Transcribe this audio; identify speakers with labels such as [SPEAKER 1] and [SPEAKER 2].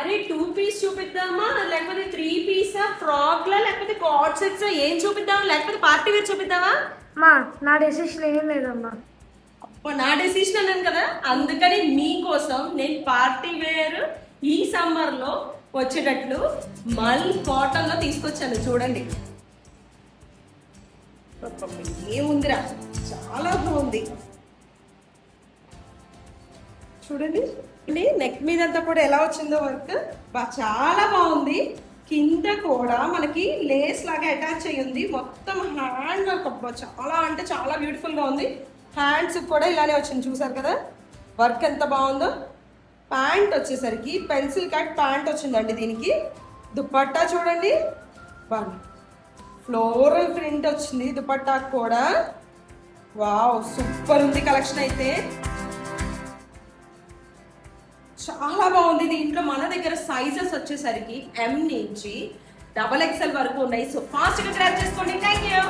[SPEAKER 1] అరే 2 పీస్ చూపిద్దామా లేకపోతే 3 Pisa frock లా లేకపోతే కార్డ్ సెట్స్ ఏం చూపిద్దాం లేకపోతే పార్టీ వేర్ చూపిద్దామా?
[SPEAKER 2] మా నా డెసిషన్ ఏం లేదమ్మా.
[SPEAKER 1] నా డెసిషన్ అన్నాను కదా, అందుకని మీకోసం నేను పార్టీ వేర్ ఈ సమ్మర్ లో వచ్చేటట్లు మల్ కాటన్ లో తీసుకొచ్చాను. చూడండి ఏముందిరా, చాలా బాగుంది. చూడండి నెక్ మీద అంతా కూడా ఎలా వచ్చిందో వర్క్, చాలా బాగుంది. కింద కూడా మనకి లేస్ లాగా అటాచ్ అయ్యి ఉంది. మొత్తం హ్యాండ్ వర్క్ చాలా అంటే చాలా బ్యూటిఫుల్ గా ఉంది. హ్యాండ్స్ కూడా ఇలానే వచ్చింది, చూసారు కదా వర్క్ ఎంత బాగుందో. ప్యాంట్ వచ్చేసరికి పెన్సిల్ కట్ ప్యాంట్ వచ్చిందండి. దీనికి దుపట్టా చూడండి, బాగా ఫ్లోరల్ ప్రింట్ వచ్చింది దుపట్టా కూడా. వావ్ సూపర్ ఉంది కలెక్షన్ అయితే, చాలా బాగుంది. దీంట్లో మన దగ్గర సైజెస్ వచ్చేసరికి M నుంచి XXL వరకు ఉన్నాయి. సో ఫాస్ట్గా గ్రాబ్ చేసుకోండి. Thank you.